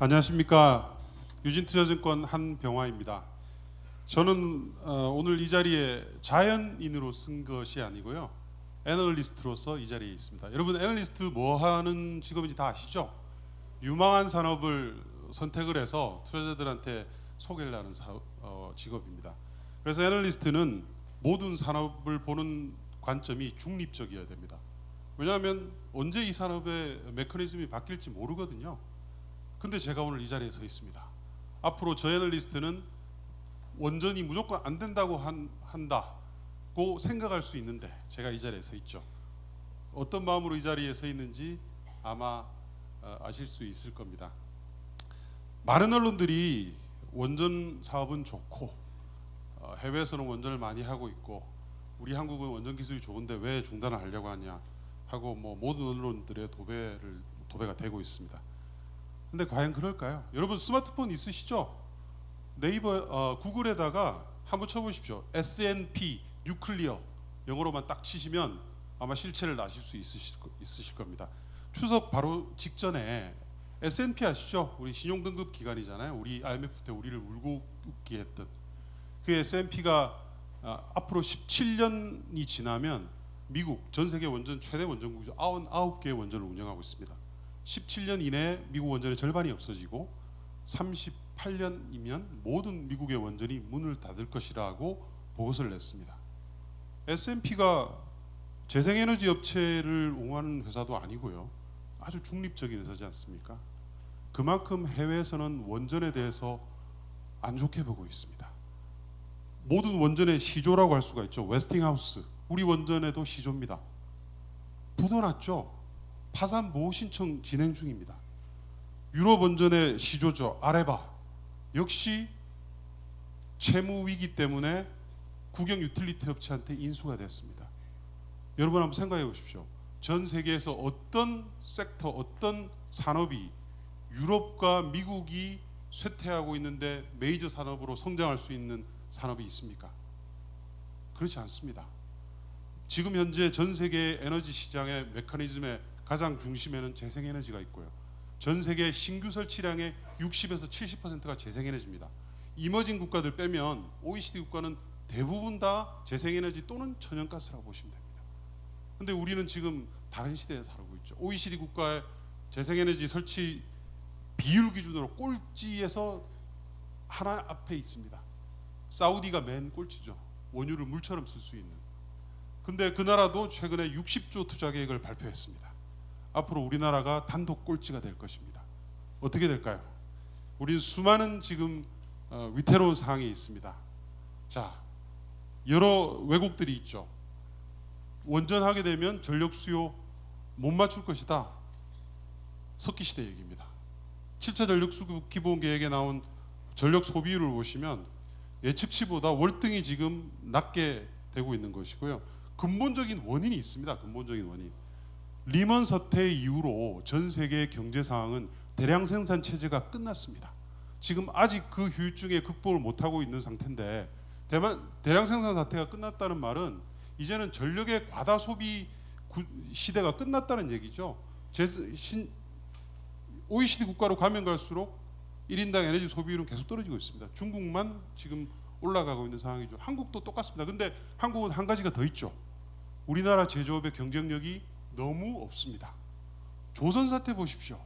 안녕하십니까. 유진투자증권 한병화입니다. 저는 오늘 이 자리에 자연인으로 쓴 것이 아니고요, 애널리스트로서 이 자리에 있습니다. 여러분, 애널리스트 뭐 하는 직업인지 다 아시죠? 유망한 산업을 선택을 해서 투자자들한테 소개를 하는 직업입니다. 그래서 애널리스트는 모든 산업을 보는 관점이 중립적이어야 됩니다. 왜냐하면 언제 이 산업의 메커니즘이 바뀔지 모르거든요. 근데 제가 오늘 이 자리에 서 있습니다. 앞으로 저 애널리스트는 원전이 무조건 안 된다고 한다고 생각할 수 있는데 제가 이 자리에 서 있죠. 어떤 마음으로 이 자리에 서 있는지 아마 아실 수 있을 겁니다. 많은 언론들이 원전 사업은 좋고 해외에서는 원전을 많이 하고 있고 우리 한국은 원전 기술이 좋은데 왜 중단을 하려고 하냐 하고 모든 언론들의 도배가 되고 있습니다. 근데 과연 그럴까요? 여러분 스마트폰 있으시죠? 네이버 구글에다가 한번 쳐보십시오. S&P 뉴클리어 영어로만 딱 치시면 아마 실체를 아실 수 있으실 겁니다. 추석 바로 직전에 S&P 아시죠? 우리 신용등급 기관이잖아요. 우리 IMF 때 우리를 울고 웃게 했던 그 S&P가 앞으로 17년이 지나면 미국 전 세계 원전 최대 원전국이죠. 99개의 원전을 운영하고 있습니다. 17년 이내에 미국 원전의 절반이 없어지고 38년이면 모든 미국의 원전이 문을 닫을 것이라고 보고서를 냈습니다. S&P가 재생에너지 업체를 옹호하는 회사도 아니고요, 아주 중립적인 회사지 않습니까? 그만큼 해외에서는 원전에 대해서 안 좋게 보고 있습니다. 모든 원전의 시조라고 할 수가 있죠. 웨스팅하우스, 우리 원전에도 시조입니다. 부도 났죠. 파산 보호 신청 진행 중입니다. 유럽 원전의 시조죠. 아레바 역시 채무 위기 때문에 국영 유틸리티 업체한테 인수가 됐습니다. 여러분 한번 생각해 보십시오. 전 세계에서 어떤 섹터, 어떤 산업이 유럽과 미국이 쇠퇴하고 있는데 메이저 산업으로 성장할 수 있는 산업이 있습니까? 그렇지 않습니다. 지금 현재 전 세계 에너지 시장의 메커니즘의 가장 중심에는 재생에너지가 있고요. 전 세계 신규 설치량의 60에서 70%가 재생에너지입니다. 이머징 국가들 빼면 OECD 국가는 대부분 다 재생에너지 또는 천연가스라고 보시면 됩니다. 근데 우리는 지금 다른 시대에 살고 있죠. OECD 국가의 재생에너지 설치 비율 기준으로 꼴찌에서 하나 앞에 있습니다. 사우디가 맨 꼴찌죠. 원유를 물처럼 쓸 수 있는. 근데 그 나라도 최근에 60조 투자 계획을 발표했습니다. 앞으로 우리나라가 단독 꼴찌가 될 것입니다. 어떻게 될까요? 우리는 수많은 지금 위태로운 상황이 있습니다. 자, 여러 왜곡들이 있죠. 원전하게 되면 전력 수요 못 맞출 것이다. 석기시대 얘기입니다. 7차 전력 수급 기본 계획에 나온 전력 소비율을 보시면 예측치보다 월등히 지금 낮게 되고 있는 것이고요. 근본적인 원인이 있습니다. 근본적인 원인. 리먼 사태 이후로 전 세계의 경제 상황은 대량 생산 체제가 끝났습니다. 지금 아직 그 후유증에 극복을 못하고 있는 상태인데, 대량 생산 사태가 끝났다는 말은 이제는 전력의 과다 소비 시대가 끝났다는 얘기죠. OECD 국가로 가면 갈수록 1인당 에너지 소비율은 계속 떨어지고 있습니다. 중국만 지금 올라가고 있는 상황이죠. 한국도 똑같습니다. 근데 한국은 한 가지가 더 있죠. 우리나라 제조업의 경쟁력이 너무 없습니다. 조선 사태 보십시오.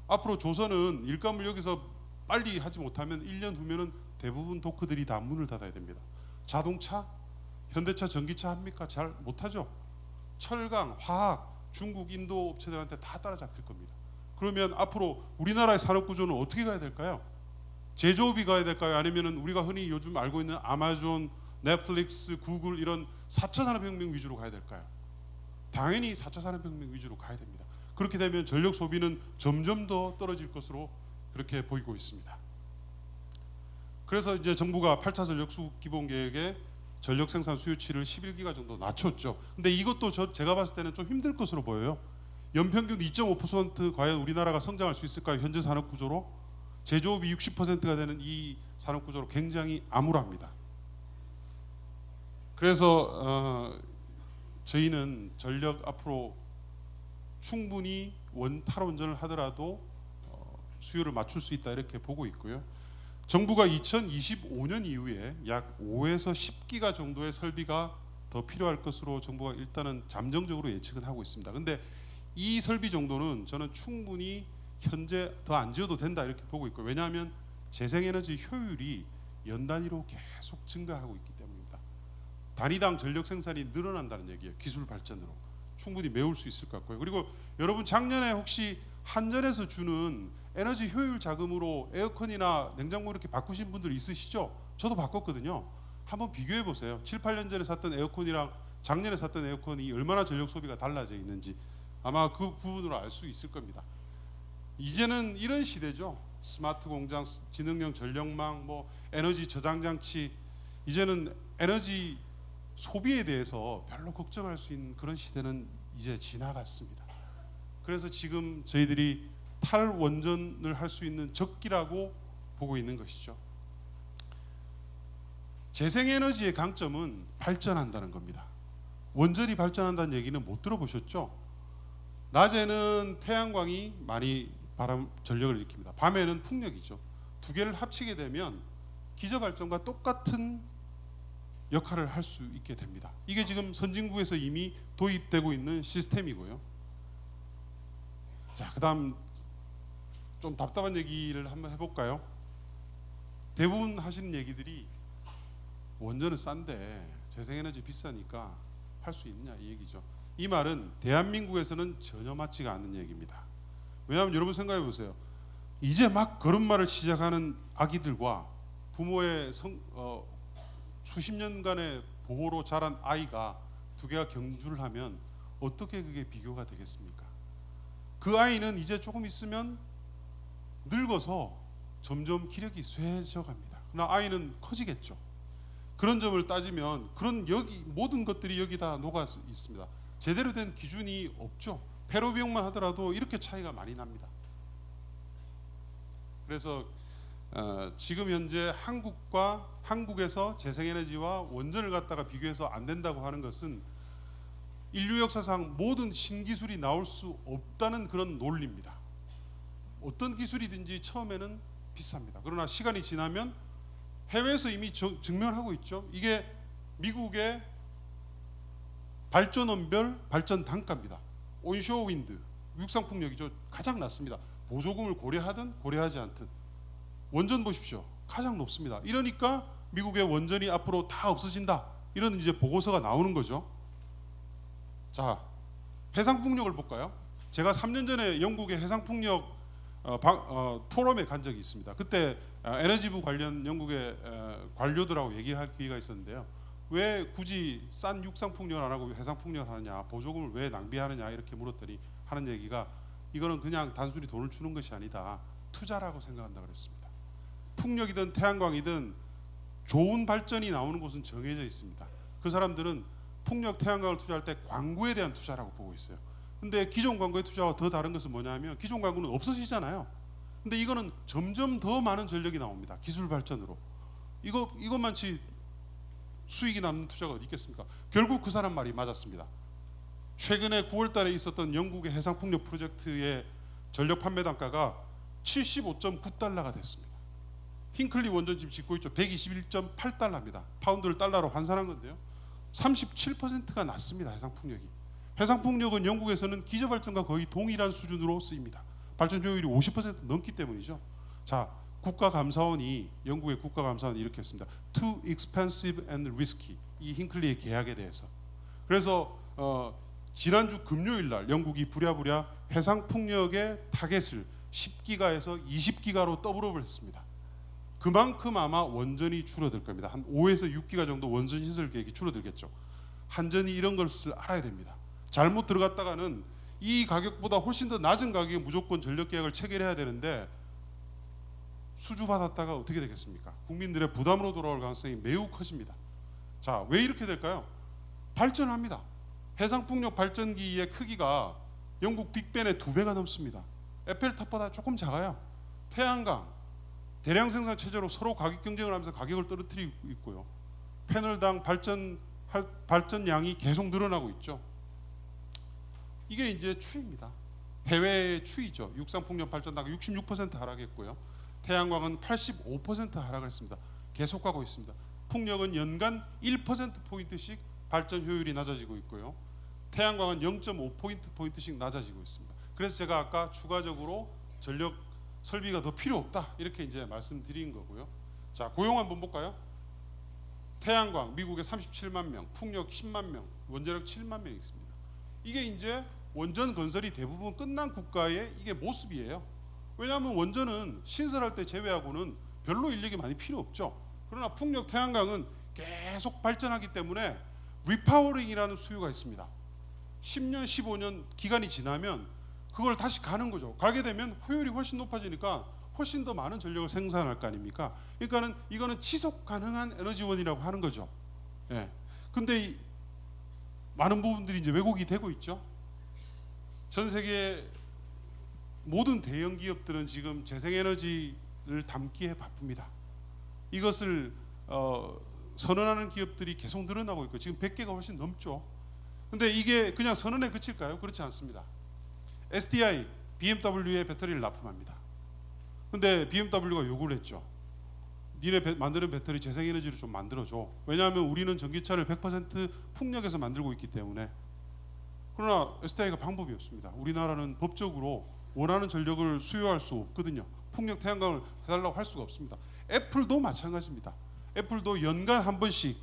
앞으로 조선은 일감을 여기서 빨리 하지 못하면 1년 후면은 대부분 도크들이 다 문을 닫아야 됩니다. 자동차, 현대차, 전기차 합니까? 잘 못하죠. 철강, 화학, 중국, 인도 업체들한테 다 따라잡힐 겁니다. 그러면 앞으로 우리나라의 산업 구조는 어떻게 가야 될까요? 제조업이 가야 될까요? 아니면은 우리가 흔히 요즘 알고 있는 아마존, 넷플릭스, 구글 이런 4차 산업혁명 위주로 가야 될까요? 당연히 4차 산업혁명 위주로 가야 됩니다. 그렇게 되면 전력 소비는 점점 더 떨어질 것으로 그렇게 보이고 있습니다. 그래서 이제 정부가 8차 전력 수급 기본 계획에 전력 생산 수요치를 11기가 정도 낮췄죠. 근데 이것도 제가 봤을 때는 좀 힘들 것으로 보여요. 연평균 2.5% 과연 우리나라가 성장할 수 있을까요? 현재 산업 구조로 제조업이 60%가 되는 이 산업 구조로 굉장히 암울합니다. 그래서 저희는 전력 앞으로 충분히 탈원전을 하더라도 수요를 맞출 수 있다 이렇게 보고 있고요. 정부가 2025년 이후에 약 5에서 10기가 정도의 설비가 더 필요할 것으로 정부가 일단은 잠정적으로 예측은 하고 있습니다. 근데 이 설비 정도는 저는 충분히 현재 더 안 지어도 된다 이렇게 보고 있고, 왜냐하면 재생에너지 효율이 연 단위로 계속 증가하고 있기 때문입니다. 단위당 전력 생산이 늘어난다는 얘기예요. 기술 발전으로 충분히 메울 수 있을 것 같고요. 그리고 여러분 작년에 혹시 한전에서 주는 에너지 효율 자금으로 에어컨이나 냉장고 이렇게 바꾸신 분들 있으시죠? 저도 바꿨거든요. 한번 비교해 보세요. 7, 8년 전에 샀던 에어컨이랑 작년에 샀던 에어컨이 얼마나 전력 소비가 달라져 있는지 아마 그 부분으로 알 수 있을 겁니다. 이제는 이런 시대죠. 스마트 공장, 지능형 전력망, 뭐 에너지 저장 장치, 이제는 에너지 소비에 대해서 별로 걱정할 수 있는 그런 시대는 이제 지나갔습니다. 그래서 지금 저희들이 탈원전을 할 수 있는 적기라고 보고 있는 것이죠. 재생에너지의 강점은 발전한다는 겁니다. 원전이 발전한다는 얘기는 못 들어보셨죠? 낮에는 태양광이 많이 바람 전력을 일으킵니다. 밤에는 풍력이죠. 두 개를 합치게 되면 기저발전과 똑같은 역할을 할 수 있게 됩니다. 이게 지금 선진국에서 이미 도입되고 있는 시스템이고요. 자, 그다음 좀 답답한 얘기를 한번 해볼까요? 대부분 하시는 얘기들이 원전은 싼데 재생에너지 비싸니까 할 수 있느냐 이 얘기죠. 이 말은 대한민국에서는 전혀 맞지가 않는 얘기입니다. 왜냐하면 여러분 생각해 보세요. 이제 막 걸음마를 시작하는 아기들과 부모의 수십 년간의 보호로 자란 아이가 두 개가 경주를 하면 어떻게 그게 비교가 되겠습니까? 그 아이는 이제 조금 있으면 늙어서 점점 기력이 쇠해져 갑니다. 그러나 아이는 커지겠죠. 그런 점을 따지면 그런 여기 모든 것들이 여기 다 녹아 있습니다. 제대로 된 기준이 없죠. 폐로 비용만 하더라도 이렇게 차이가 많이 납니다. 그래서 지금 현재 한국에서 재생에너지와 원전을 갖다가 비교해서 안 된다고 하는 것은 인류 역사상 모든 신기술이 나올 수 없다는 그런 논리입니다. 어떤 기술이든지 처음에는 비쌉니다. 그러나 시간이 지나면 해외에서 이미 증명하고 있죠. 이게 미국의 발전원별 발전 단가입니다. 온쇼어 윈드, 육상풍력이죠. 가장 낮습니다. 보조금을 고려하든 고려하지 않든 원전 보십시오. 가장 높습니다. 이러니까 미국의 원전이 앞으로 다 없어진다. 이런 이제 보고서가 나오는 거죠. 자, 해상풍력을 볼까요? 제가 3년 전에 영국의 해상풍력 포럼에 간 적이 있습니다. 그때 에너지부 관련 영국의 관료들하고 얘기할 기회가 있었는데요. 왜 굳이 싼 육상풍력을 안 하고 해상풍력을 하느냐, 보조금을 왜 낭비하느냐 이렇게 물었더니 하는 얘기가 이거는 그냥 단순히 돈을 주는 것이 아니다. 투자라고 생각한다 그랬습니다. 풍력이든 태양광이든 좋은 발전이 나오는 곳은 정해져 있습니다. 그 사람들은 풍력, 태양광을 투자할 때 광구에 대한 투자라고 보고 있어요. 근데 기존 광구의 투자와 더 다른 것은 뭐냐면 기존 광구는 없어지잖아요. 근데 이거는 점점 더 많은 전력이 나옵니다. 기술 발전으로. 이것만치 수익이 남는 투자가 어디 있겠습니까? 결국 그 사람 말이 맞았습니다. 최근에 9월 달에 있었던 영국의 해상풍력 프로젝트의 전력 판매 단가가 75.9달러가 됐습니다. 힌클리 원전 지금 짓고 있죠. 121.8달러입니다. 파운드를 달러로 환산한 건데요. 37%가 낮습니다. 해상풍력이. 해상풍력은 영국에서는 기저발전과 거의 동일한 수준으로 쓰입니다. 발전 효율이 50% 넘기 때문이죠. 자, 영국의 국가감사원이 이렇게 했습니다. Too expensive and risky. 이 힌클리의 계약에 대해서. 그래서 지난주 금요일 날 영국이 부랴부랴 해상풍력의 타겟을 10기가에서 20기가로 더블업을 했습니다. 그만큼 아마 원전이 줄어들 겁니다. 한 5에서 6기가 정도 원전 시설 계획이 줄어들겠죠. 한전이 이런 것을 알아야 됩니다. 잘못 들어갔다가는 이 가격보다 훨씬 더 낮은 가격에 무조건 전력 계약을 체결해야 되는데 수주받았다가 어떻게 되겠습니까? 국민들의 부담으로 돌아올 가능성이 매우 커집니다. 자, 왜 이렇게 될까요? 발전합니다. 해상풍력 발전기의 크기가 영국 빅벤의 2배가 넘습니다. 에펠탑보다 조금 작아요. 태양광, 대량 생산 체제로 서로 가격 경쟁을 하면서 가격을 떨어뜨리고 있고요. 패널당 발전량이 계속 늘어나고 있죠. 이게 이제 추입니다. 해외의 추이죠. 육상풍력 발전단가 66% 하락했고요. 태양광은 85% 하락했습니다. 계속 가고 있습니다. 풍력은 연간 1%포인트씩 발전 효율이 낮아지고 있고요. 태양광은 0.5포인트씩 낮아지고 있습니다. 그래서 제가 아까 추가적으로 전력 설비가 더 필요 없다 이렇게 이제 말씀드린 거고요. 자, 고용 한번 볼까요? 태양광 미국에 37만 명, 풍력 10만 명, 원자력 7만 명이 있습니다. 이게 이제 원전 건설이 대부분 끝난 국가의 이게 모습이에요. 왜냐하면 원전은 신설할 때 제외하고는 별로 인력이 많이 필요 없죠. 그러나 풍력, 태양광은 계속 발전하기 때문에 리파워링이라는 수요가 있습니다. 10년, 15년 기간이 지나면 그걸 다시 가는 거죠. 가게 되면 효율이 훨씬 높아지니까 훨씬 더 많은 전력을 생산할 거 아닙니까? 그러니까는 이거는 지속 가능한 에너지원이라고 하는 거죠. 예. 근데 많은 부분들이 이제 왜곡이 되고 있죠. 전 세계 모든 대형 기업들은 지금 재생에너지를 담기에 바쁩니다. 이것을 선언하는 기업들이 계속 늘어나고 있고 지금 100개가 훨씬 넘죠. 근데 이게 그냥 선언에 그칠까요? 그렇지 않습니다. SDI, BMW의 배터리를 납품합니다. 근데 BMW가 요구를 했죠. 니네 만드는 배터리 재생에너지로 좀 만들어줘. 왜냐하면 우리는 전기차를 100% 풍력에서 만들고 있기 때문에. 그러나 SDI가 방법이 없습니다. 우리나라는 법적으로 원하는 전력을 수요할 수 없거든요. 풍력, 태양광을 해달라고 할 수가 없습니다. 애플도 마찬가지입니다. 애플도 연간 한 번씩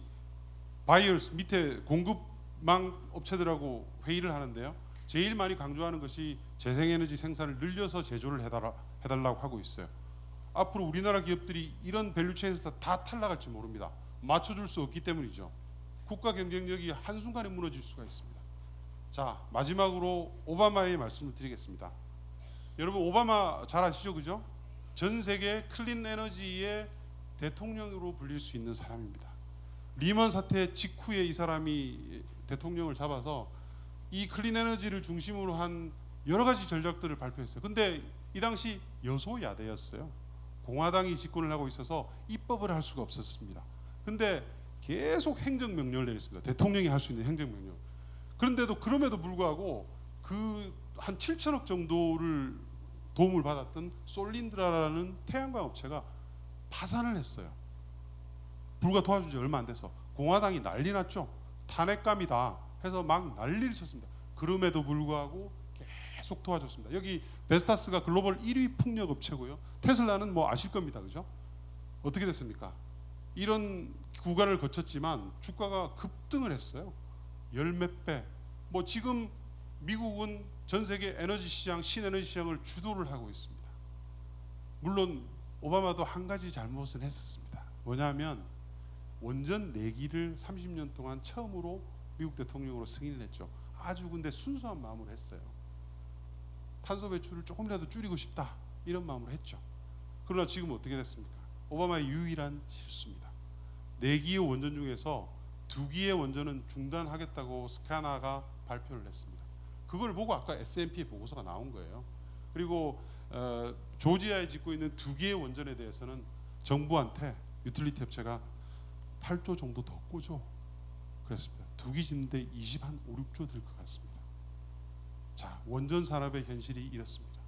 바이어스 밑에 공급망 업체들하고 회의를 하는데요. 제일 많이 강조하는 것이 재생에너지 생산을 늘려서 제조를 해달라고 하고 있어요. 앞으로 우리나라 기업들이 이런 밸류체인에서 다 탈락할지 모릅니다. 맞춰줄 수 없기 때문이죠. 국가 경쟁력이 한순간에 무너질 수가 있습니다. 자, 마지막으로 오바마의 말씀을 드리겠습니다. 여러분 오바마 잘 아시죠, 그죠? 전 세계 클린 에너지의 대통령으로 불릴 수 있는 사람입니다. 리먼 사태 직후에 이 사람이 대통령을 잡아서 이 클린 에너지를 중심으로 한 여러 가지 전략들을 발표했어요. 근데 이 당시 여소야대였어요. 공화당이 집권을 하고 있어서 입법을 할 수가 없었습니다. 근데 계속 행정명령을 내렸습니다. 대통령이 할 수 있는 행정명령. 그런데도 그럼에도 불구하고 그 한 7천억 정도를 도움을 받았던 솔린드라라는 태양광 업체가 파산을 했어요. 불과 도와준 지 얼마 안 돼서 공화당이 난리 났죠. 탄핵감이다 해서 막 난리를 쳤습니다. 그럼에도 불구하고 계속 도와줬습니다. 여기 베스타스가 글로벌 1위 풍력 업체고요. 테슬라는 뭐 아실 겁니다, 그죠? 어떻게 됐습니까? 이런 구간을 거쳤지만 주가가 급등을 했어요. 열 몇 배. 뭐 지금 미국은 전 세계 에너지 시장, 신에너지 시장을 주도를 하고 있습니다. 물론 오바마도 한 가지 잘못은 했었습니다. 뭐냐면 원전 내기를 30년 동안 처음으로 미국 대통령으로 승인을 했죠. 아주 근데 순수한 마음으로 했어요. 탄소 배출을 조금이라도 줄이고 싶다 이런 마음으로 했죠. 그러나 지금 어떻게 됐습니까? 오바마의 유일한 실수입니다. 4기의 원전 중에서 2기의 원전은 중단하겠다고 스카나가 발표를 했습니다. 그걸 보고 아까 S&P 보고서가 나온 거예요. 그리고 조지아에 짓고 있는 2기의 원전에 대해서는 정부한테 유틸리티 업체가 8조 정도 더 꿔줘 그랬습니다. 2기 짓는데 5, 6조 들 것 같습니다. 자, 원전 산업의 현실이 이렇습니다.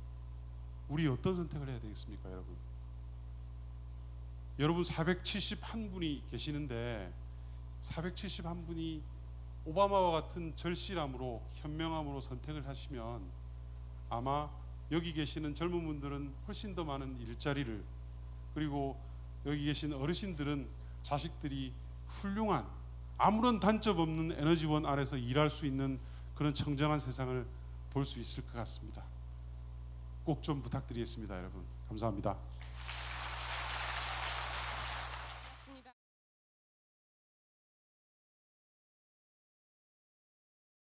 우리 어떤 선택을 해야 되겠습니까, 여러분? 여러분 471분이 계시는데 471분이 오바마와 같은 절실함으로 현명함으로 선택을 하시면 아마 여기 계시는 젊은 분들은 훨씬 더 많은 일자리를, 그리고 여기 계신 어르신들은 자식들이 훌륭한 아무런 단점 없는 에너지원 아래서 일할 수 있는 그런 청정한 세상을 볼 수 있을 것 같습니다. 꼭 좀 부탁드리겠습니다, 여러분. 감사합니다.